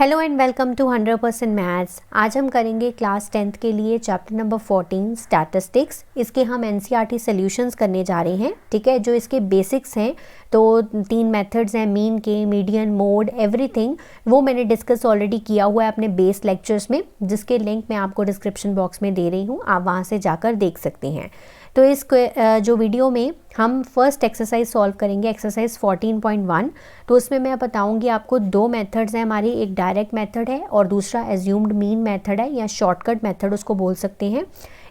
Hello and welcome to 100% maths. आज हम करेंगे क्लास 10th के लिए चैप्टर नंबर 14 स्टैटिस्टिक्स। इसके हम एनसीईआरटी सॉल्यूशंस करने जा रहे हैं, ठीक है। जो इसके बेसिक्स हैं, तो 3 मेथड्स हैं, मीन के, मीडियन, मोड, एवरीथिंग। वो मैंने डिस्कस ऑलरेडी किया हुआ है अपने बेस लेक्चर्स में, जिसके लिंक मैं आपको डिस्क्रिप्शन बॉक्स में दे रही हूँ, आप वहाँ से जाकर देख सकते हैं। तो इस जो वीडियो में हम फर्स्ट एक्सरसाइज सॉल्व करेंगे, एक्सरसाइज 14.1। तो उसमें मैं बताऊंगी आपको 2 मेथड्स हैं हमारी, एक डायरेक्ट मेथड है और दूसरा एज्यूम्ड मीन मेथड है, या शॉर्टकट मेथड उसको बोल सकते हैं।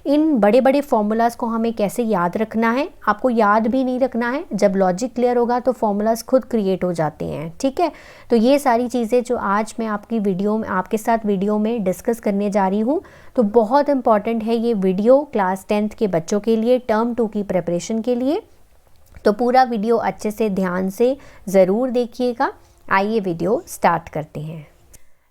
इन बड़े बड़े फॉर्मूलाज को हमें कैसे याद रखना है, आपको याद भी नहीं रखना है, जब लॉजिक क्लियर होगा तो फॉर्मूलाज खुद क्रिएट हो जाते हैं, ठीक है। तो ये सारी चीज़ें जो आज मैं आपकी वीडियो में आपके साथ वीडियो में डिस्कस करने जा रही हूँ, तो बहुत इंपॉर्टेंट है ये वीडियो क्लास 10th के बच्चों के लिए, टर्म 2 की प्रिपरेशन के लिए। तो पूरा वीडियो अच्छे से ध्यान से ज़रूर देखिएगा। आइए वीडियो स्टार्ट करते हैं।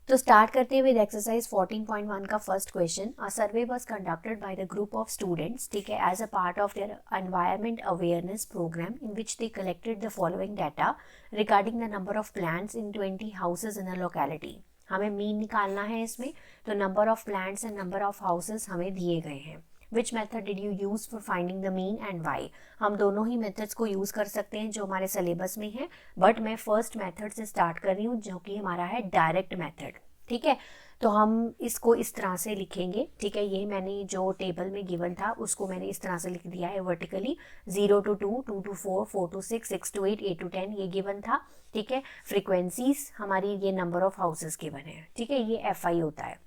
तो स्टार्ट करते हैं विद एक्सरसाइज 14.1 का first question. A survey was conducted by the group of students, ठीक है, as a part of their environment awareness programme in which they collected the following data regarding the number of plants in 20 houses in a locality. हमें mean निकालना है इसमें, तो number of plants and number of houses हमें दिए गए हैं। Which method did you use for finding the mean and why? हम दोनों ही मेथड्स को यूज़ कर सकते हैं जो हमारे सिलेबस में है, बट मैं फर्स्ट मेथड से स्टार्ट कर रही हूँ जो कि हमारा है डायरेक्ट मेथड, ठीक है। तो हम इसको इस तरह से लिखेंगे, ठीक है। ये मैंने जो टेबल में गिवन था उसको मैंने इस तरह से लिख दिया है vertically, 0 to 2, 2 to 4, 4 to 6, 6 to 8, 8 to 10 ये गिवन था, ठीक है। फ्रीक्वेंसीज हमारी ये नंबर ऑफ हाउसेज गिवन है, ठीक है। ये FI होता है,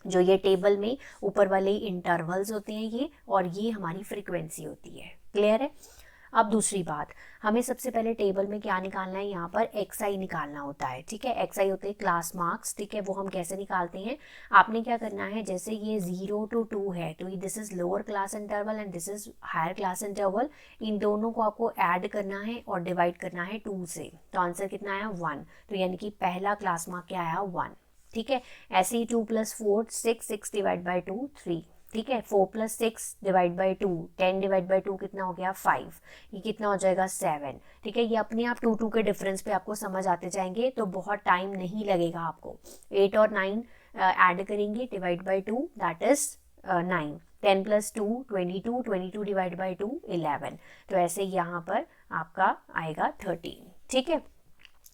जो ये टेबल में ऊपर वाले इंटरवल्स होते हैं ये, और ये हमारी फ्रीक्वेंसी होती है। क्लियर है। अब दूसरी बात, हमें सबसे पहले टेबल में क्या निकालना है, यहाँ पर XI निकालना होता है, ठीक है। XI होते हैं क्लास मार्क्स, ठीक है। वो हम कैसे निकालते हैं, आपने क्या करना है, जैसे ये 0 to 2 है, तो this is lower class interval and this is higher class interval. इन दोनों को आपको ऐड करना है और डिवाइड करना है 2 से, तो आंसर कितना आया 1। तो यानी कि पहला क्लास मार्क क्या आया 1, ठीक है। ऐसे ही 2 + 4 6, 6 डिवाइड बाई 2 3, ठीक है। 4 + 6 डिवाइड बाई 2 10 डिवाइड बाई 2 कितना हो गया 5, ये कितना हो जाएगा 7, ठीक है। ये अपने आप 2 2 के डिफरेंस पे आपको समझ आते जाएंगे, तो बहुत टाइम नहीं लगेगा आपको। 8 और 9 ऐड करेंगे, divide by 2 that is 9, 10 + 2 22, 22 divide by 2 11। तो ऐसे यहाँ पर आपका आएगा 13, ठीक है।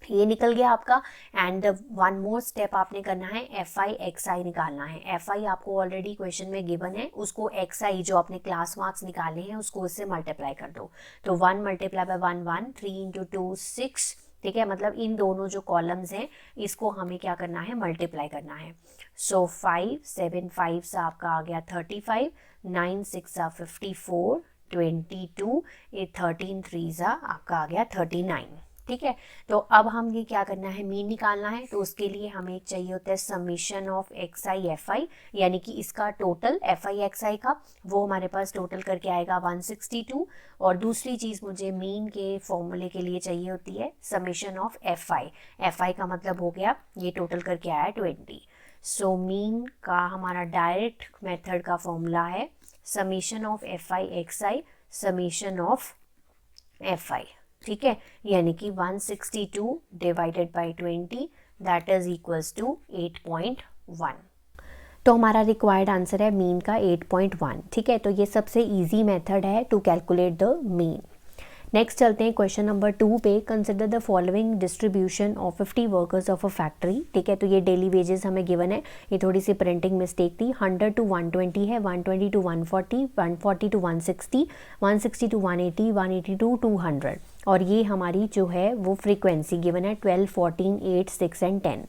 ये निकल गया आपका। एंड वन मोर स्टेप आपने करना है, FI XI निकालना है। FI आपको ऑलरेडी क्वेश्चन में गिवन है, उसको XI जो आपने क्लास मार्क्स निकाले हैं उसको इससे मल्टीप्लाई कर दो। तो 1 × 1 1, 3 × 2 6, ठीक है। मतलब इन दोनों जो कॉलम्स हैं इसको हमें क्या करना है, मल्टीप्लाई करना है। सो 5 7 5 आपका आ गया 35, 9 6 54, 22, ये 13 3 आपका आ गया 39, ठीक है। तो अब हम ये क्या करना है, मीन निकालना है। तो उसके लिए हमें एक चाहिए होता है समीशन ऑफ XI FI, यानी कि इसका टोटल FI XI का, वो हमारे पास टोटल करके आएगा 162। और दूसरी चीज़ मुझे मीन के फॉर्मूले के लिए चाहिए होती है समीशन ऑफ FI। FI का मतलब हो गया ये टोटल करके आया 20। सो मीन का हमारा डायरेक्ट मेथड का फॉर्मूला है summation of FI XI summation of FI, ठीक है। यानी कि 162 divided by 20 that is equals to 8.1। तो हमारा रिक्वायर्ड आंसर है मीन का 8.1, ठीक है। तो ये सबसे इजी मेथड है to calculate the mean. Next चलते हैं क्वेश्चन नंबर 2 पे। Consider the following distribution of 50 workers of a factory, ठीक है। तो ये डेली वेजेस हमें गिवन है, ये थोड़ी सी प्रिंटिंग मिस्टेक थी। 100 to 120 है, 120 to 140, 140 to 160, 160 to 180, 180 to 200। और ये हमारी जो है वो फ्रीक्वेंसी गिवन है 12, 14, 8, 6 and 10।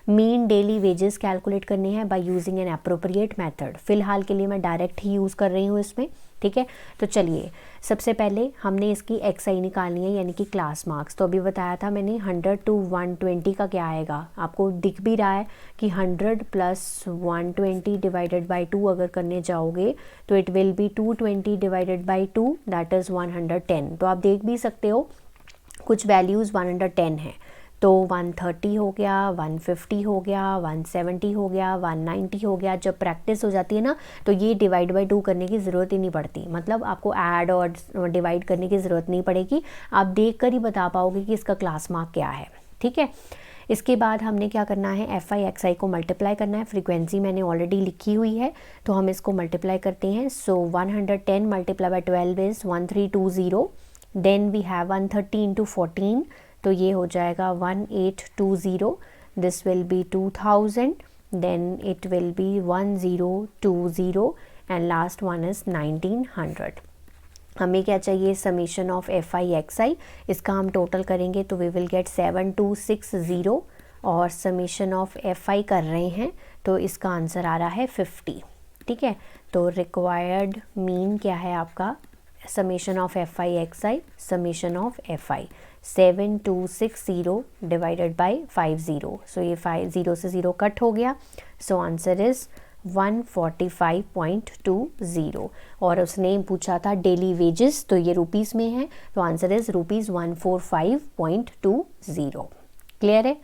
Mean daily wages calculate करने हैं by using an appropriate method. फिलहाल के लिए मैं डायरेक्ट ही यूज़ कर रही हूँ इसमें, ठीक है। तो चलिए सबसे पहले हमने इसकी XI निकालनी है, यानी कि क्लास मार्क्स। तो अभी बताया था मैंने 100 to 120 का क्या आएगा, आपको दिख भी रहा है कि 100 + 120 डिवाइडेड बाई 2 अगर करने जाओगे तो it will B 220 divided by 2 that is 110। तो आप देख भी सकते हो कुछ वैल्यूज़ 110 है, तो 130 हो गया, 150 हो गया, 170 हो गया, 190 हो गया। जब प्रैक्टिस हो जाती है ना, तो ये डिवाइड बाई 2 करने की ज़रूरत ही नहीं पड़ती, मतलब आपको ऐड और डिवाइड करने की ज़रूरत नहीं पड़ेगी। आप देख कर ही बता पाओगे कि इसका क्लास मार्क क्या है, ठीक है। इसके बाद हमने क्या करना है, एफ आई एक्स आई को मल्टीप्लाई करना है। फ्रीक्वेंसी मैंने ऑलरेडी लिखी हुई है तो हम इसको मल्टीप्लाई करते हैं। So 110 multiply by 12 is 1320। Then we have 130 into 14 तो ये हो जाएगा 1820। This will be 2000, then it will be 1020 and last one is 1900। हमें क्या चाहिए, summation of F I X I, इसका हम टोटल करेंगे तो वी विल गेट 7260 और समीशन ऑफ एफ आई कर रहे हैं तो इसका आंसर आ रहा है 50। ठीक है, तो रिक्वायर्ड मीन क्या है आपका, summation of F I X I, summation of F I 7260 divided by 50। सो ये 50 से 0 कट हो गया। सो आंसर इज़ 145.20 और उसने पूछा था डेली वेजेस तो ये रुपीज़ में है तो आंसर इज़ रुपीज़ 145.20। क्लियर है।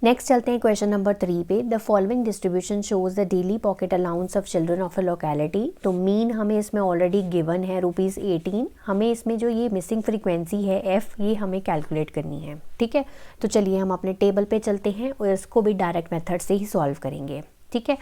नेक्स्ट चलते हैं क्वेश्चन नंबर 3 पे। The following distribution shows the daily pocket allowance of children of a locality. तो मीन हमें इसमें ऑलरेडी गिवन है ₹18। हमें इसमें जो ये मिसिंग फ्रीक्वेंसी है एफ़, ये हमें कैलकुलेट करनी है। ठीक है, तो चलिए हम अपने टेबल पे चलते हैं और इसको भी डायरेक्ट मेथड से ही सॉल्व करेंगे। ठीक है,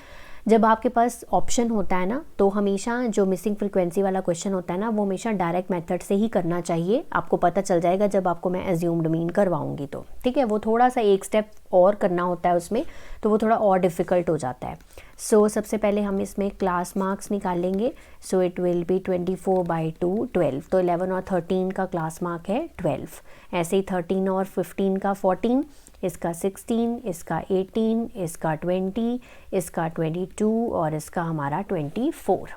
जब आपके पास ऑप्शन होता है ना तो हमेशा जो मिसिंग फ्रीक्वेंसी वाला क्वेश्चन होता है ना वो हमेशा डायरेक्ट मेथड से ही करना चाहिए। आपको पता चल जाएगा जब आपको मैं एज्यूम्ड मीन करवाऊंगी तो। ठीक है, वो थोड़ा सा एक स्टेप और करना होता है उसमें तो वो थोड़ा और डिफ़िकल्ट हो जाता है। सो सबसे पहले हम इसमें क्लास मार्क्स निकालेंगे। So it will B 24/2 12। तो 11 और 13 का क्लास मार्क है 12। ऐसे ही 13 और 15 का 14, इसका 16, इसका 18, इसका 20, इसका 22 और इसका हमारा 24।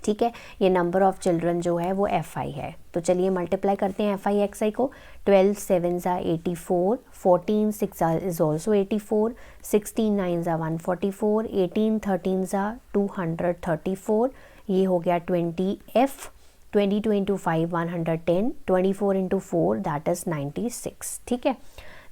ठीक है, ये नंबर ऑफ़ चिल्ड्रन जो है वो एफ आई है। तो चलिए मल्टीप्लाई करते हैं एफ आई एक्स आई को। 12 7 84, 14 6 इज़ ऑल्सो 84, 16 9 144, 18 13 234, ये हो गया 20 F. 22 into 5 110, 24 into 4 that is 96। ठीक है,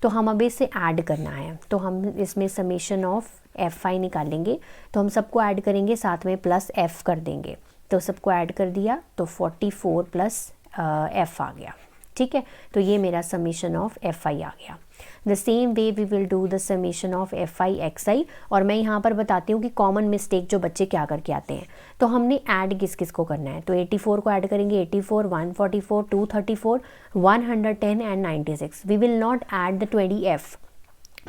तो हम अब इसे ऐड करना है तो हम इसमें समेशन ऑफ एफ आई निकालेंगे। तो हम सबको ऐड करेंगे, साथ में प्लस एफ कर देंगे। तो सबको ऐड कर दिया तो 44 प्लस एफ आ गया। ठीक है, तो ये मेरा समेशन ऑफ एफ आई आ गया। The same way we will do the summation of F I X I. और मैं यहाँ पर बताती हूँ कि कॉमन मिस्टेक जो बच्चे क्या करके आते हैं। तो हमने ऐड किस किस को करना है, तो 84 को ऐड करेंगे, 84 144 234 110 and 96। We will not add the 20 F,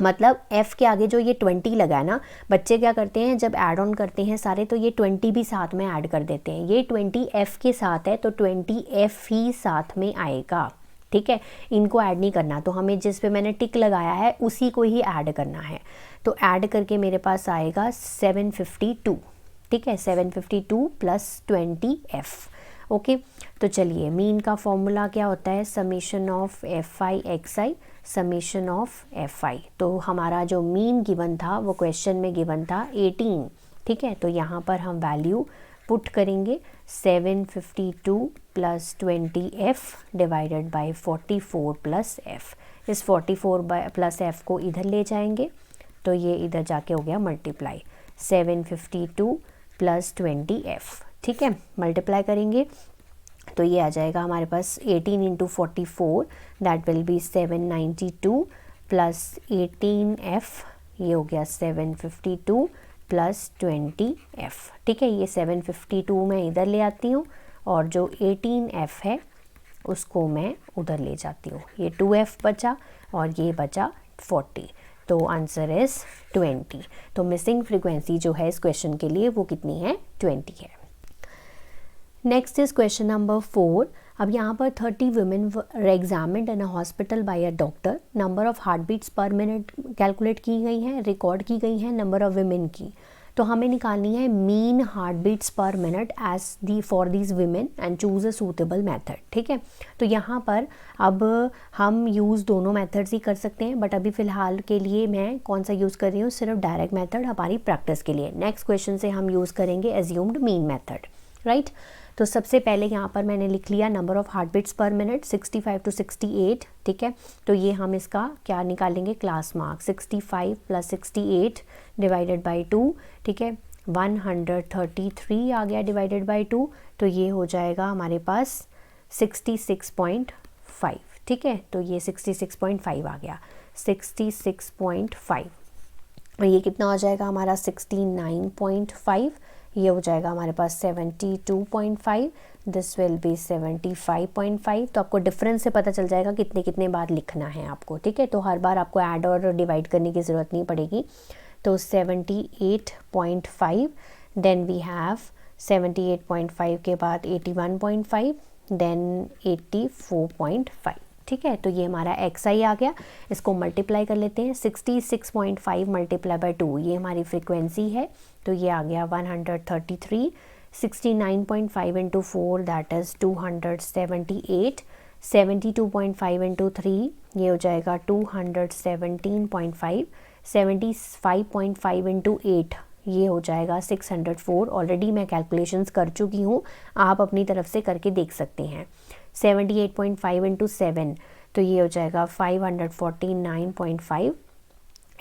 मतलब f के आगे जो ये 20 लगा है ना, बच्चे क्या करते हैं जब ऐड ऑन करते हैं सारे तो ये 20 भी साथ में ऐड कर देते हैं। ये 20 f के साथ है तो 20 f ही साथ में आएगा। ठीक है, इनको ऐड नहीं करना। तो हमें जिस पे मैंने टिक लगाया है उसी को ही ऐड करना है। तो ऐड करके मेरे पास आएगा 752। ठीक है, 752 प्लस 20f। ओके, तो चलिए मीन का फॉर्मूला क्या होता है, summation of F I X I, summation of F I. तो हमारा जो मीन गिवन था वो क्वेश्चन में गिवन था 18। ठीक है, तो यहाँ पर हम वैल्यू पुट करेंगे 752 plus 20f divided by 44 plus f। इस 44 प्लस f को इधर ले जाएंगे तो ये इधर जाके हो गया मल्टीप्लाई 752 प्लस 20f। ठीक है, मल्टीप्लाई करेंगे तो ये आ जाएगा हमारे पास 18 into 44 that will be 792 plus 18f, ये हो गया 752 प्लस 20f। ठीक है, ये 752 मैं इधर ले आती हूँ और जो 18f है उसको मैं उधर ले जाती हूँ। ये 2f बचा और ये बचा 40। तो आंसर इज़ 20। तो मिसिंग फ्रीक्वेंसी जो है इस क्वेश्चन के लिए वो कितनी है, 20 है। Next is question number 4। अब यहाँ पर 30 women examined in a hospital by a doctor. Number of heart beats per minute calculate की गई हैं, रिकॉर्ड की गई हैं नंबर ऑफ वुमेन की। तो हमें निकालनी है mean heart beats per minute as the for these women and choose a suitable method. ठीक है, तो यहाँ पर अब हम यूज़ दोनों मेथड्स ही कर सकते हैं, बट अभी फ़िलहाल के लिए मैं कौन सा यूज़ कर रही हूँ, सिर्फ डायरेक्ट मेथड हमारी प्रैक्टिस के लिए। नेक्स्ट क्वेश्चन से हम यूज़ करेंगे एज्यूम्ड मीन मेथड। राइट, तो सबसे पहले यहाँ पर मैंने लिख लिया number of heart beats per minute 65 to 68। ठीक है, तो ये हम इसका क्या निकालेंगे, class mark 65 plus 68 divided by 2। ठीक है, 133 आ गया डिवाइडेड बाई 2, तो ये हो जाएगा हमारे पास 66.5। ठीक है, तो ये 66.5 आ गया। 66.5 और ये कितना हो जाएगा हमारा 69.5, ये हो जाएगा हमारे पास 72.5, दिस विल बी 75.5। तो आपको डिफरेंस से पता चल जाएगा कितने कितने बार लिखना है आपको, ठीक है। तो हर बार आपको ऐड और डिवाइड करने की ज़रूरत नहीं पड़ेगी। तो 78.5, देन वी हैव 78.5 के बाद 81.5, देन 84.5, ठीक है। तो ये हमारा XI आ गया, इसको मल्टीप्लाई कर लेते हैं। 66.5 मल्टीप्लाई बाय 2 ये हमारी फ्रीक्वेंसी है, तो ये आ गया 133। 69.5 इंटू 4 दैट इज़ 278। 72.5 इंटू 3 ये हो जाएगा 217.5। 75.5 इंटू 8 ये हो जाएगा 604। ऑलरेडी मैं कैलकुलेशंस कर चुकी हूँ, आप अपनी तरफ से करके देख सकते हैं। 78.5 इंटू 7 तो ये हो जाएगा 549.5।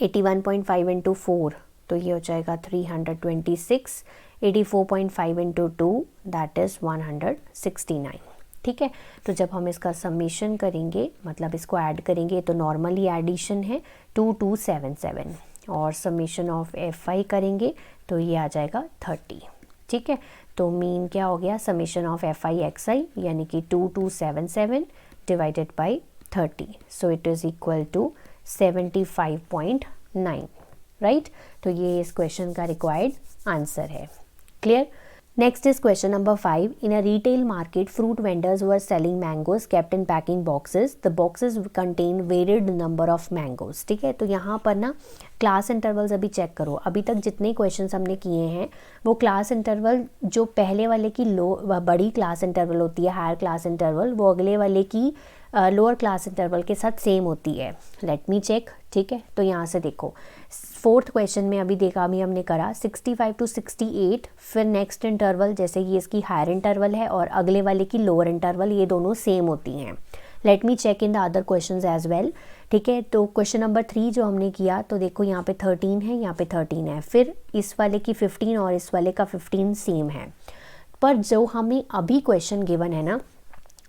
81.5 इंटू 4 तो ये हो जाएगा 326। 84.5 इंटू 2 दैट इज़ 169, ठीक है। तो जब हम इसका समीशन करेंगे, मतलब इसको ऐड करेंगे, तो नॉर्मली एडिशन है 2277 और समीशन ऑफ FI करेंगे तो ये आ जाएगा 30, ठीक है। तो मीन क्या हो गया, समीशन ऑफ FI XI यानी कि 2277 divided by 30, so it is equal to 75.9, right. तो ये इस क्वेश्चन का रिक्वायर्ड आंसर है। Clear. Next is question number 5. In a retail market, fruit vendors were selling mangoes kept in packing boxes. The boxes contain varied number of mangoes. ठीक है, तो यहाँ पर ना क्लास इंटरवल्स अभी चेक करो। अभी तक जितने क्वेश्चंस हमने किए हैं वो क्लास इंटरवल जो पहले वाले की बड़ी क्लास इंटरवल होती है, हायर क्लास इंटरवल, वो अगले वाले की लोअर क्लास इंटरवल के साथ सेम होती है। लेट मी चेक, ठीक है। तो यहाँ से देखो, फोर्थ क्वेश्चन में अभी देखा, अभी हमने करा 65 to 68, फिर नेक्स्ट इंटरवल जैसे ये इसकी हायर इंटरवल है और अगले वाले की लोअर इंटरवल, ये दोनों सेम होती हैं। Let me check in the other questions as well, ठीक है। तो क्वेश्चन नंबर 3 जो हमने किया, तो देखो यहाँ पे 13 है, यहाँ पे 13 है, फिर इस वाले की 15 और इस वाले का 15 सेम है। पर जो हमें अभी क्वेश्चन गिवन है ना,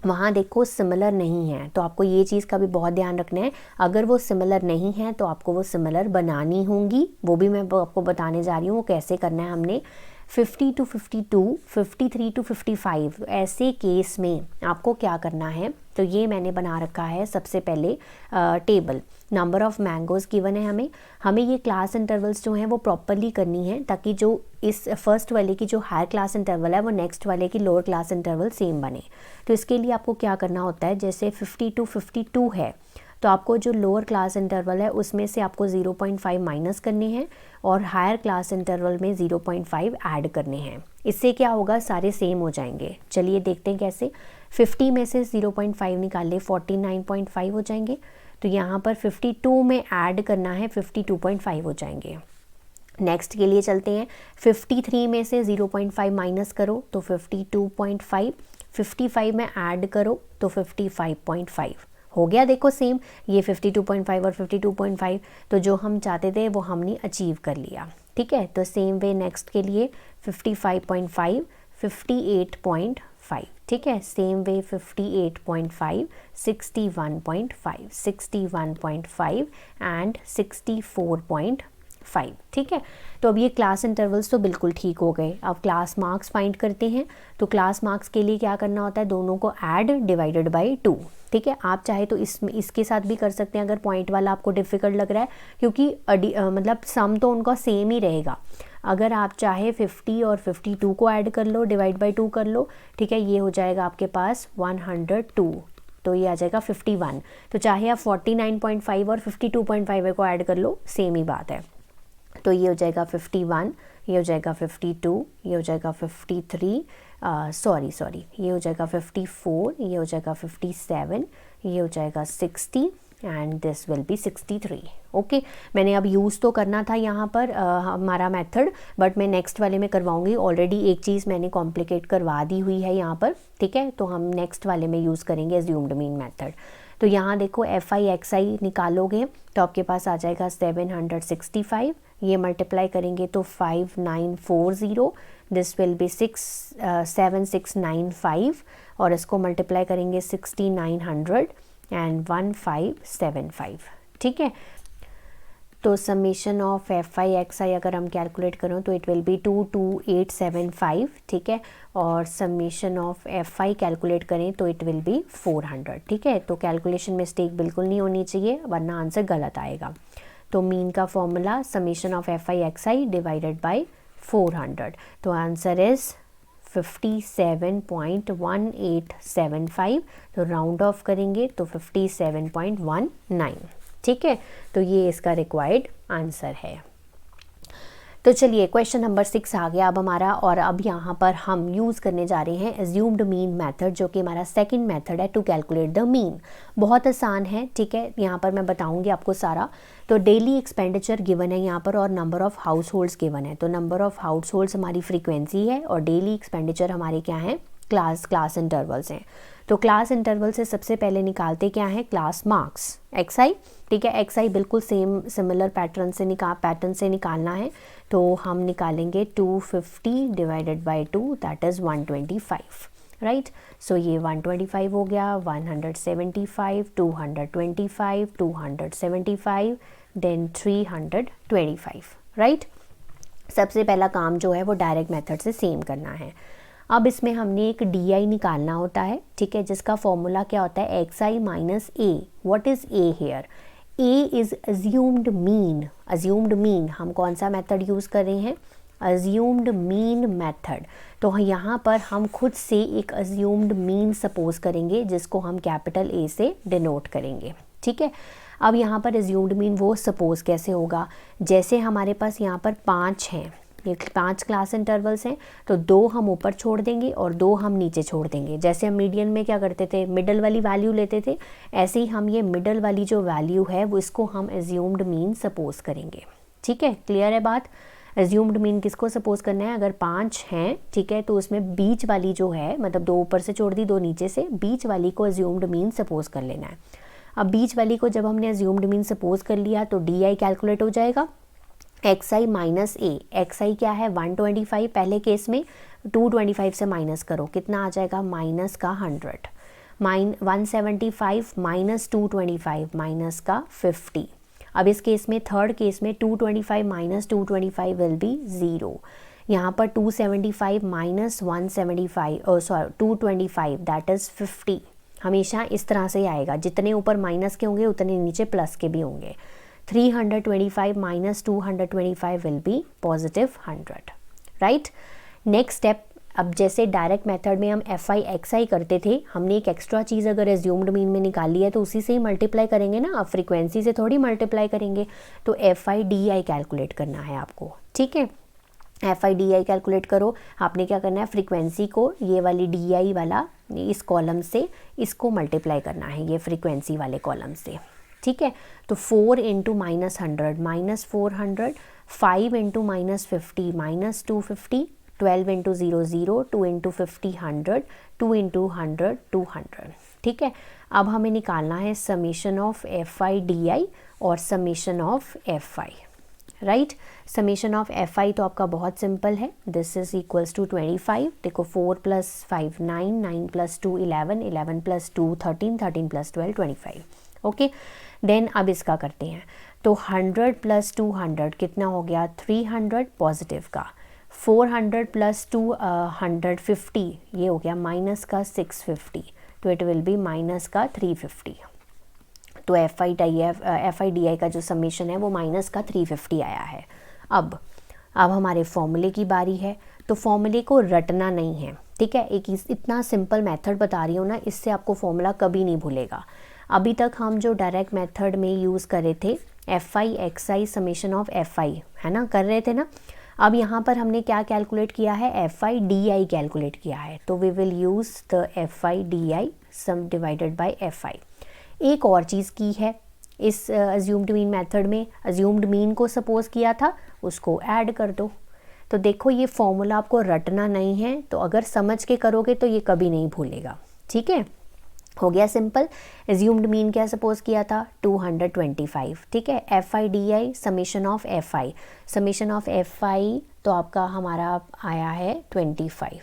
वहाँ देखो सिमिलर नहीं है, तो आपको ये चीज़ का भी बहुत ध्यान रखना है। अगर वो सिमिलर नहीं है तो आपको वो सिमिलर बनानी होंगी, वो भी मैं आपको बताने जा रही हूँ वो कैसे करना है। हमने 50 to 52, 53 to 55 ऐसे केस में आपको क्या करना है, तो ये मैंने बना रखा है सबसे पहले table. Number of mangoes given है हमें ये क्लास इंटरवल्स जो हैं वो प्रॉपरली करनी है, ताकि जो इस फर्स्ट वाले की जो हायर क्लास इंटरवल है वो नेक्स्ट वाले की लोअर क्लास इंटरवल सेम बने। तो इसके लिए आपको क्या करना होता है, जैसे 50 to 52 है तो आपको जो लोअर क्लास इंटरवल है उसमें से आपको 0.5 माइनस करने हैं और हायर क्लास इंटरवल में 0.5 ऐड करने हैं। इससे क्या होगा, सारे सेम हो जाएंगे। चलिए देखते हैं कैसे। 50 में से 0.5 निकाल ले, 49.5 हो जाएंगे। तो यहाँ पर 52 में ऐड करना है, 52.5 हो जाएंगे। नेक्स्ट के लिए चलते हैं। 53 में से 0.5 माइनस करो तो 52.5, 55 में ऐड करो तो 55.5 हो गया। देखो सेम, ये 52.5 और 52.5, तो जो हम चाहते थे वो हमने अचीव कर लिया, ठीक है। तो सेम वे नेक्स्ट के लिए 55.5, 58.5, ठीक है। सेम वे 58.5, 61.5, 61.5 एंड 64.5, ठीक है। तो अब ये क्लास इंटरवल्स तो बिल्कुल ठीक हो गए। अब क्लास मार्क्स फाइंड करते हैं। तो क्लास मार्क्स के लिए क्या करना होता है, दोनों को ऐड डिवाइडेड बाय 2, ठीक है। आप चाहे तो इसके साथ भी कर सकते हैं अगर पॉइंट वाला आपको डिफ़िकल्ट लग रहा है, क्योंकि मतलब सम तो उनका सेम ही रहेगा। अगर आप चाहे 50 और 52 को ऐड कर लो, डिवाइड बाय 2 कर लो, ठीक है। ये हो जाएगा आपके पास 102, तो ये आ जाएगा 51। तो चाहे आप 49.5 और 52.5 को ऐड कर लो, सेम ही बात है। तो ये हो जाएगा 51, ये हो जाएगा 52, ये हो जाएगा 53, सॉरी ये हो जाएगा 54, ये हो जाएगा 57, ये हो जाएगा 60 and this will B 63। Okay, मैंने अब यूज़ तो करना था यहाँ पर हमारा मेथड, बट मैं नेक्स्ट वाले में करवाऊँगी। ऑलरेडी एक चीज़ मैंने कॉम्प्लिकेट करवा दी हुई है यहाँ पर, ठीक है। तो हम नेक्स्ट वाले में यूज़ करेंगे एज्यूम्ड मीन मेथड। तो यहाँ देखो FI XI निकालोगे तो आपके पास आ जाएगा 765, ये मल्टीप्लाई करेंगे तो 5940, दिस विल बी 7695 और इसको मल्टीप्लाई करेंगे 6900 एंड 1575, ठीक है। तो summation of F I X I अगर हम कैलकुलेट करें तो इट विल बी 22875, ठीक है। और summation of F I calculate करें तो इट विल बी 400, ठीक है। तो कैलकुलेशन मिस्टेक बिल्कुल नहीं होनी चाहिए वरना आंसर गलत आएगा। तो मीन का formula summation of F I X I divided by 400, तो आंसर इज़ 57.1875। तो राउंड ऑफ करेंगे तो 57.19, ठीक है। तो ये इसका रिक्वायर्ड आंसर है। तो चलिए क्वेश्चन नंबर 6 आ गया अब हमारा, और अब यहाँ पर हम यूज़ करने जा रहे हैं एज्यूम्ड मीन मेथड, जो कि हमारा सेकंड मेथड है टू कैलकुलेट द मीन। बहुत आसान है, ठीक है। यहाँ पर मैं बताऊँगी आपको सारा। तो डेली एक्सपेंडिचर गिवन है यहाँ पर और number of house holds given है। तो नंबर ऑफ़ हाउस होल्ड्स हमारी फ्रीक्वेंसी है और डेली एक्सपेंडिचर हमारे क्या हैं, क्लास इंटरवल्स हैं। तो क्लास इंटरवल से सबसे पहले निकालते क्या है, क्लास मार्क्स एक्स आई, ठीक है। एक्स आई बिल्कुल सिमिलर पैटर्न से निकालना है। तो हम निकालेंगे 250 divided by 2, that is 125, right. So ये 125 हो गया, 175, 225, 275, देन 325, राइट। सबसे पहला काम जो है वो डायरेक्ट मेथड से सेम करना है। अब इसमें हमने एक डी आई निकालना होता है, ठीक है, जिसका फॉर्मूला क्या होता है, X I minus A. What is A here, A is assumed mean. Assumed mean हम कौन सा मेथड यूज़ कर रहे हैं, अज्यूम्ड मीन मेथड। तो यहाँ पर हम खुद से एक अज्यूम्ड मीन सपोज करेंगे जिसको हम कैपिटल ए से डिनोट करेंगे, ठीक है। अब यहाँ पर अज्यूम्ड मीन वो सपोज कैसे होगा, जैसे हमारे पास यहाँ पर 5 हैं, ये 5 क्लास इंटरवल्स हैं, तो 2 हम ऊपर छोड़ देंगे और 2 हम नीचे छोड़ देंगे। जैसे हम मीडियन में क्या करते थे, मिडल वाली वैल्यू लेते थे, ऐसे ही हम ये मिडल वाली जो वैल्यू है वो इसको हम एज्यूम्ड मीन सपोज करेंगे, ठीक है। क्लियर है बात। एज्यूम्ड मीन किसको सपोज करना है, अगर 5 हैं, ठीक है, तो उसमें बीच वाली जो है, मतलब 2 ऊपर से छोड़ दी 2 नीचे से, बीच वाली को एज्यूम्ड मीन सपोज कर लेना है। अब बीच वाली को जब हमने एज्यूम्ड मीन सपोज कर लिया तो डी आई कैलकुलेट हो जाएगा, x I minus A. X आई क्या है 125, पहले केस में 225 से माइनस करो, कितना आ जाएगा, माइनस का 100, 175 माइनस 225 माइनस का 50। अब इस केस में थर्ड केस में 225 माइनस 225 विल बी 0। यहाँ पर 275 माइनस 175 सॉरी 225 दैट इज़ 50। हमेशा इस तरह से ही आएगा, जितने ऊपर माइनस के होंगे उतने नीचे प्लस के भी होंगे। 325 minus 225 will be positive 100, right. Next step, अब जैसे डायरेक्ट मेथड में हम एफ आई एक्स आई करते थे, हमने एक एक्स्ट्रा चीज़ अगर एज्यूम्ड मीन में निकाली है तो उसी से ही मल्टीप्लाई करेंगे ना, अब फ्रीक्वेंसी से थोड़ी मल्टीप्लाई करेंगे। तो F I D I calculate करना है आपको, ठीक है। F I D I calculate करो, आपने क्या करना है, फ्रीक्वेंसी को ये वाली डी आई वाला इस कॉलम से इसको मल्टीप्लाई करना है, ये फ्रीक्वेंसी वाले कॉलम से, ठीक है। तो 4 into minus 100 minus 400, 5 into minus 50 minus 250, 12 into 0 0, 2 into 50 100, 2 into 100 200, ठीक है। अब हमें निकालना है summation of F I D I और summation of F I, right. Summation of F I तो आपका बहुत सिंपल है, दिस इज इक्वल्स टू 25। देखो 4 plus 5 9, 9 plus 2 11, 11 plus 2 13, 13 plus 12 25, okay. Then अब इसका करते हैं, तो 100 प्लस 200 कितना हो गया, 300 पॉजिटिव का, 400 प्लस 250 ये हो गया माइनस का 650, तो इट विल बी माइनस का 350। तो एफ आई डी आई का जो समीशन है वो माइनस का 350 आया है। अब हमारे फॉर्मूले की बारी है, तो फॉर्मूले को रटना नहीं है, ठीक है। एक इतना सिंपल मेथड बता रही हूँ ना, इससे आपको फॉर्मूला कभी नहीं भूलेगा। अभी तक हम जो डायरेक्ट मेथड में यूज़ कर रहे थे F I X I summation of F आई, है ना, कर रहे थे ना। अब यहाँ पर हमने क्या कैलकुलेट किया है, F I D I calculate किया है, तो we will use the F I D I sum divided by F I. एक और चीज़ की है इस अज्यूम्ड मीन मेथड में, अज्यूम्ड मीन को सपोज किया था उसको ऐड कर दो। तो देखो ये फॉर्मूला आपको रटना नहीं है, तो अगर समझ के करोगे तो ये कभी नहीं भूलेगा, ठीक है। हो गया सिंपल। एज्यूम्ड मीन क्या सपोज किया था, 225, ठीक है। F I D I summation of F I, summation of F I तो आपका हमारा आया है 25,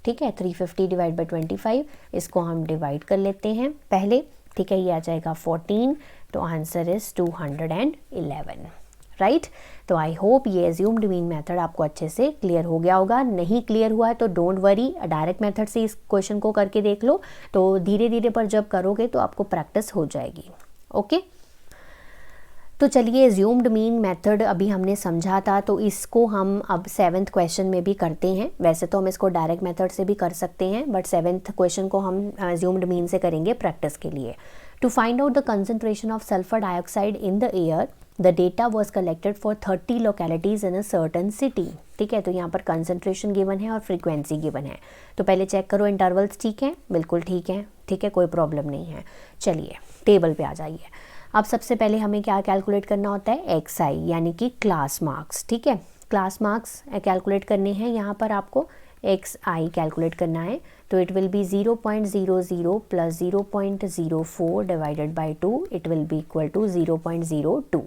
ठीक है। 350 डिवाइड बाई 25, इसको हम डिवाइड कर लेते हैं पहले, ठीक है, ये आ जाएगा 14, तो आंसर इज़ 211, राइट। तो आई होप ये एज्यूम्ड मीन मेथड आपको अच्छे से क्लियर हो गया होगा। नहीं क्लियर हुआ है तो डोंट वरी, डायरेक्ट मेथड से इस क्वेश्चन को करके देख लो, तो धीरे धीरे पर जब करोगे तो आपको प्रैक्टिस हो जाएगी। ओके, तो चलिए एज्यूम्ड मीन मेथड अभी हमने समझा था, तो इसको हम अब 7th क्वेश्चन में भी करते हैं। वैसे तो हम इसको डायरेक्ट मेथड से भी कर सकते हैं, बट 7th क्वेश्चन को हम एज्यूम्ड मीन से करेंगे प्रैक्टिस के लिए। To find out the concentration of sulphur dioxide in the air, the data was collected for 30 localities in a certain city. ठीक है, तो यहाँ पर कंसंट्रेशन गिवन है और फ्रीक्वेंसी गिवन है। तो पहले चेक करो इंटरवल्स ठीक हैं, बिल्कुल ठीक है, ठीक है, कोई प्रॉब्लम नहीं है। चलिए टेबल पे आ जाइए। अब सबसे पहले हमें क्या कैलकुलेट करना होता है, XI यानी कि क्लास मार्क्स। ठीक है, क्लास मार्क्स कैलकुलेट करने हैं, यहाँ पर आपको XI कैलकुलेट करना है। तो it will be 0.00 plus 0.04 divided by 2, it will be equal to 0.02।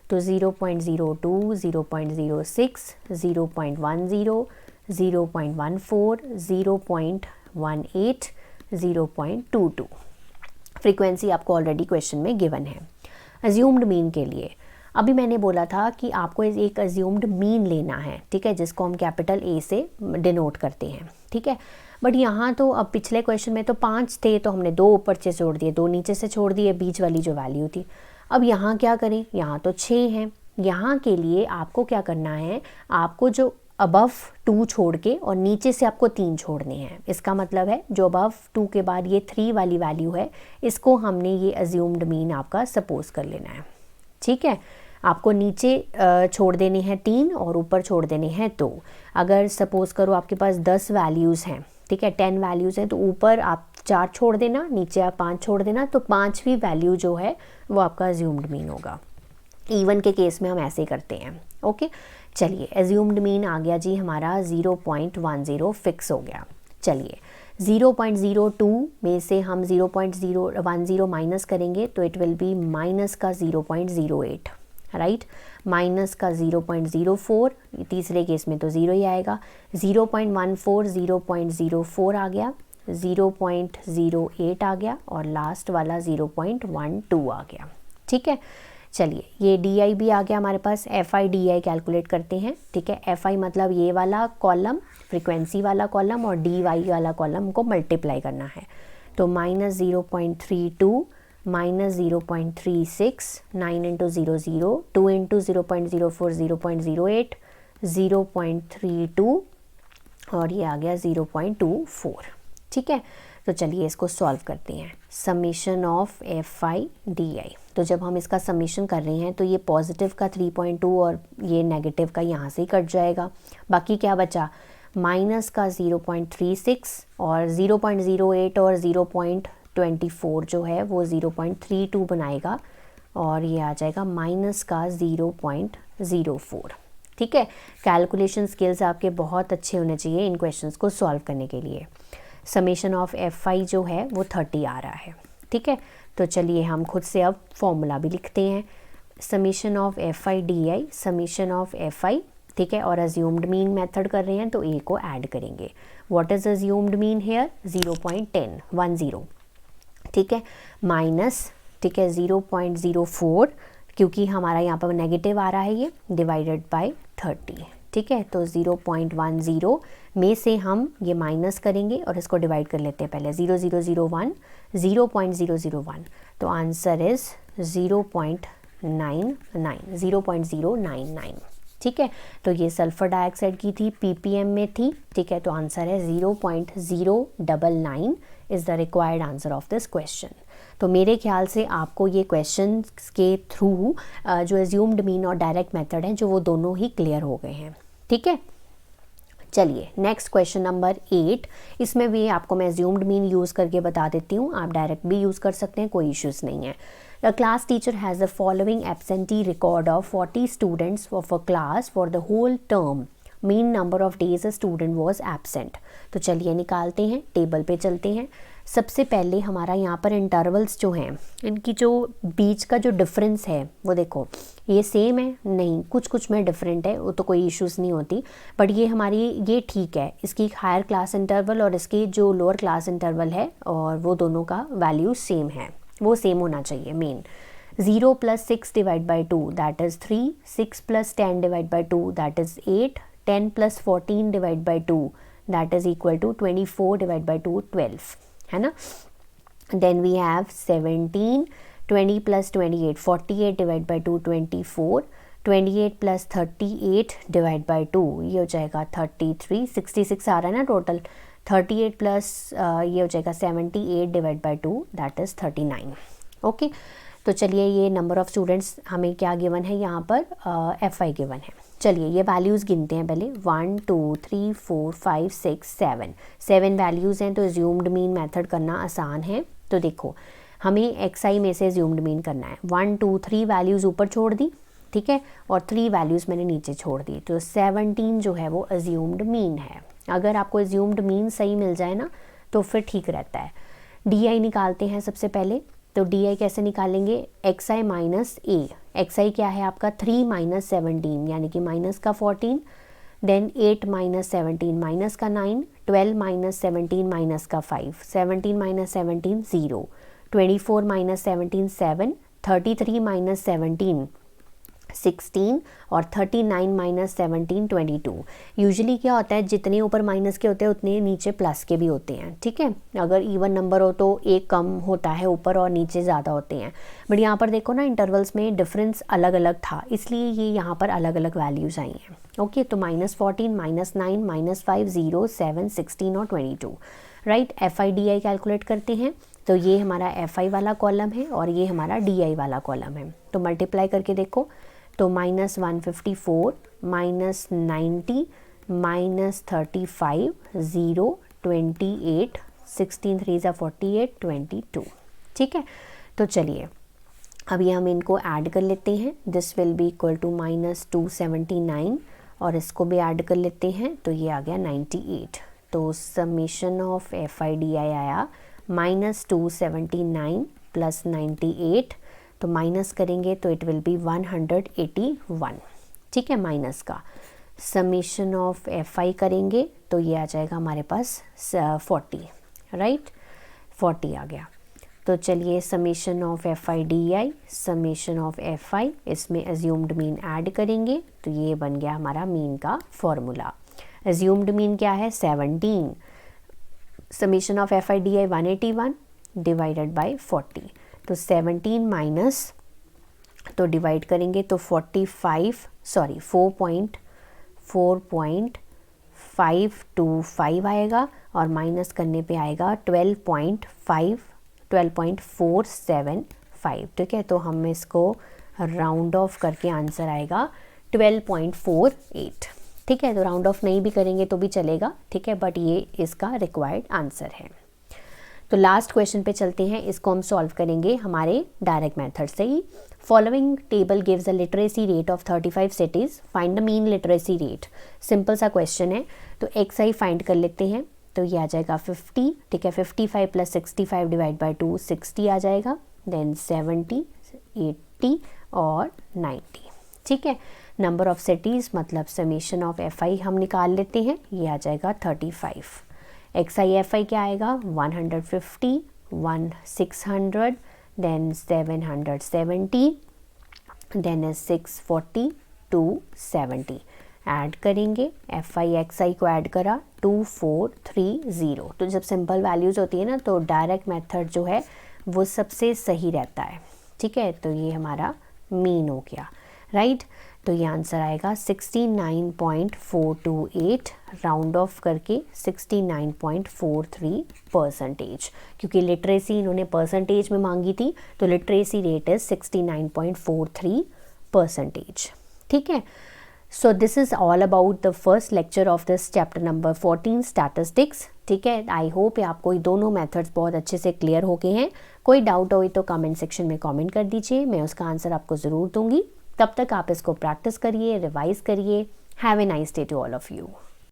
तो 0.02, 0.06, 0.10, 0.14, 0.18, 0.22 फ्रीक्वेंसी आपको ऑलरेडी क्वेश्चन में गिवन है। अज्यूम्ड मीन के लिए अभी मैंने बोला था कि आपको एक अज्यूम्ड मीन लेना है, ठीक है, जिसको हम कैपिटल A से डिनोट करते हैं। ठीक है, बट यहाँ तो अब पिछले क्वेश्चन में तो 5 थे, तो हमने 2 ऊपर से छोड़ दिए, 2 नीचे से छोड़ दिए, बीच वाली जो वैल्यू थी। अब यहाँ क्या करें, यहाँ तो 6 हैं। यहाँ के लिए आपको क्या करना है, आपको जो अबव 2 छोड़ के और नीचे से आपको 3 छोड़ने हैं। इसका मतलब है जो अबव 2 के बाद ये 3 वाली वैल्यू है, इसको हमने ये अज्यूम्ड मीन आपका सपोज कर लेना है। ठीक है, आपको नीचे छोड़ देने हैं 3 और ऊपर छोड़ देने हैं 2। अगर सपोज करो आपके पास 10 वैल्यूज़ हैं, ठीक है, 10 वैल्यूज़ हैं, तो ऊपर आप 4 छोड़ देना, नीचे आप 5 छोड़ देना, तो 5वीं वैल्यू जो है वो आपका अज्यूम्ड मीन होगा। इवन के केस में हम ऐसे करते हैं। ओके, चलिए एज्यूम्ड मीन आ गया जी हमारा 0.10 फिक्स हो गया। चलिए 0.02 में से हम 0.010 माइनस करेंगे, तो इट विल बी माइनस का 0.08, राइट, माइनस का 0.04, तीसरे केस में तो 0 ही आएगा। 0.14, 0.04 आ गया, 0.08 आ गया और लास्ट वाला 0.12 आ गया। ठीक है, चलिए ये DI भी आ गया हमारे पास। FI DI कैलकुलेट करते हैं। ठीक है, FI मतलब ये वाला कॉलम, फ्रीक्वेंसी वाला कॉलम, और DY वाला कॉलम को मल्टीप्लाई करना है। तो माइनस 0.32, माइनस 0.36, 9 इंटू 0, 2 इंटू 0.04, 0.08, 0.32 और ये आ गया 0.24। ठीक है, तो चलिए इसको सॉल्व करते हैं। समीशन ऑफ FI DI, तो जब हम इसका समीशन कर रहे हैं तो ये पॉजिटिव का 3.2 और ये नेगेटिव का यहाँ से ही कट जाएगा। बाकी क्या बचा, माइनस का 0.36 और 0.08 और 0.24 जो है वो 0.32 बनाएगा और ये आ जाएगा माइनस का 0.04। ठीक है, कैलकुलेशन स्किल्स आपके बहुत अच्छे होने चाहिए इन क्वेश्चंस को सॉल्व करने के लिए। समेशन ऑफ FI जो है वो 30 आ रहा है। ठीक है, तो चलिए हम खुद से अब फॉर्मूला भी लिखते हैं। Summation of FI DI, summation of FI, ठीक है, और अज्यूम्ड मीन मेथड कर रहे हैं तो A को ऐड करेंगे। What is assumed mean here, 0.10, ठीक है, माइनस, ठीक है, 0.04 क्योंकि हमारा यहाँ पर नेगेटिव आ रहा है ये, डिवाइडेड बाय 30। ठीक है, तो 0.10 में से हम ये माइनस करेंगे और इसको डिवाइड कर लेते हैं पहले। 0.001, तो आंसर इज़ 0.99। ठीक है, तो ये सल्फर डाइऑक्साइड की थी, ppm में थी। ठीक है, तो आंसर है 0.099 is the required answer of this question. तो मेरे ख्याल से आपको ये क्वेश्चन के थ्रू जो एज्यूम्ड मीन और डायरेक्ट मेथड हैं जो वो दोनों ही क्लियर हो गए हैं। ठीक है, चलिए नेक्स्ट क्वेश्चन नंबर 8, इसमें भी आपको मैं एज्यूम्ड मीन यूज़ करके बता देती हूँ, आप डायरेक्ट भी यूज़ कर सकते हैं, कोई इश्यूज़ नहीं है। The class teacher has the following absentee record of 40 students of a class for the whole term, mean number of days a student was absent. तो चलिए निकालते हैं, टेबल पे चलते हैं। सबसे पहले हमारा यहाँ पर इंटरवल्स जो हैं, इनकी जो बीच का जो डिफरेंस है वो देखो, ये सेम है नहीं, कुछ कुछ में डिफरेंट है, वो तो कोई इश्यूज़ नहीं होती, बट ये हमारी ये ठीक है। इसकी हायर क्लास इंटरवल और इसकी जो लोअर क्लास इंटरवल है और वो दोनों का वैल्यू सेम है। वो सेम होना चाहिए मेन। 0 + 6 divide by 2 that is 3, 6 + 10 divide by 2 that is 8, 10 + 14 divide by 2 that is equal to 24 divide by 2 12, है ना। Then we have 17, 20 + 28 48 divide by 2 24, 28 + 38 divide by 2 ये हो जाएगा 33, 66 आ रहा है ना टोटल। 38 प्लस ये हो जाएगा 78 divide by 2 that is 39। Okay, तो चलिए ये नंबर ऑफ़ स्टूडेंट्स हमें क्या गिवन है यहाँ पर, FI गिवन है। चलिए ये वैल्यूज़ गिनते हैं पहले। 1 2 3 4 5 6 7 वैल्यूज़ हैं, तो एज्यूम्ड मीन मेथड करना आसान है। तो देखो हमें XI में से एज्यूम्ड मीन करना है। 1 2 3 वैल्यूज़ ऊपर छोड़ दी, ठीक है, और 3 वैल्यूज़ मैंने नीचे छोड़ दी, तो 17 जो है वो एज्यूम्ड मीन है। अगर आपको एज्यूम्ड मीन सही मिल जाए ना तो फिर ठीक रहता है। DI निकालते हैं सबसे पहले। तो DI कैसे निकालेंगे, XI माइनस A। XI क्या है आपका 3 - 17 यानी कि माइनस का 14, देन 8 - 17 माइनस का 9, 12 - 17 माइनस का 5, 17 - 17 0, 24 - 17 7, 33 - 17 16 और 39 - 17 22। यूजुअली क्या होता है, जितने ऊपर माइनस के होते हैं उतने नीचे प्लस के भी होते हैं, ठीक है। अगर इवन नंबर हो तो एक कम होता है ऊपर और नीचे ज़्यादा होते हैं, बट यहाँ पर देखो ना इंटरवल्स में डिफरेंस अलग अलग था, इसलिए ये यहाँ पर अलग अलग वैल्यूज़ आई हैं। ओके, तो -14 -9 -5 0 7 16 और 22, राइट। FI/DI कैलकुलेट करते हैं, तो ये हमारा FI वाला कॉलम है और ये हमारा DI वाला कॉलम है। तो मल्टीप्लाई करके देखो, तो -154 -90 -35 0 28 16 3 = 48 22, ठीक है। तो चलिए अभी हम इनको ऐड कर लेते हैं। This will be equal to -279 और इसको भी ऐड कर लेते हैं, तो ये आ गया 98। तो समेशन ऑफ FI/DI आया -279 + 98, तो माइनस करेंगे तो इट विल बी 181, ठीक है, माइनस का। समेशन ऑफ FI करेंगे तो ये आ जाएगा हमारे पास 40, राइट, 40 आ गया। तो चलिए summation of FI/DI, summation of FI, इसमें एज्यूम्ड मीन ऐड करेंगे तो ये बन गया हमारा मीन का फॉर्मूला। एज्यूम्ड मीन क्या है 17, summation of FI/DI 181 divided by 40, तो 17 माइनस, तो डिवाइड करेंगे तो 4.525 आएगा और माइनस करने पे आएगा 12.475, ठीक है। तो हम इसको राउंड ऑफ करके आंसर आएगा 12.48, ठीक है। तो राउंड ऑफ नहीं भी करेंगे तो भी चलेगा, ठीक है, बट ये इसका रिक्वायर्ड आंसर है। तो लास्ट क्वेश्चन पे चलते हैं, इसको हम सॉल्व करेंगे हमारे डायरेक्ट मेथड से ही। Following table gives a literacy rate of 35 cities, find the mean literacy rate. Simple सा क्वेश्चन है, तो XI फाइंड कर लेते हैं, तो ये आ जाएगा 50, ठीक है। 55 + 65 डिवाइड बाई 2 60 आ जाएगा, देन 70 80 और 90, ठीक है। नंबर ऑफ सिटीज़ मतलब समेशन ऑफ FI हम निकाल लेते हैं, ये आ जाएगा 35। XI/FI क्या आएगा 150, 600, देन 770, देन 640, 270। ऐड करेंगे, FI/XI को ऐड करा 2430। तो जब सिंपल वैल्यूज़ होती है ना तो डायरेक्ट मेथड जो है वो सबसे सही रहता है, ठीक है। तो ये हमारा मीन हो गया, राइट। तो ये आंसर आएगा 69.428, राउंड ऑफ करके 69.43%, क्योंकि लिटरेसी इन्होंने परसेंटेज में मांगी थी, तो लिटरेसी रेट इज़ 69.43%, ठीक है। So this is all about the first lecture of this chapter number 14 statistics, ठीक है। आई होप आपको ये दोनों मेथड्स बहुत अच्छे से क्लियर हो गए हैं। कोई डाउट हो तो कमेंट सेक्शन में कमेंट कर दीजिए, मैं उसका आंसर आपको ज़रूर दूंगी। तब तक आप इसको प्रैक्टिस करिए, रिवाइज करिए। Have a nice day to all of you.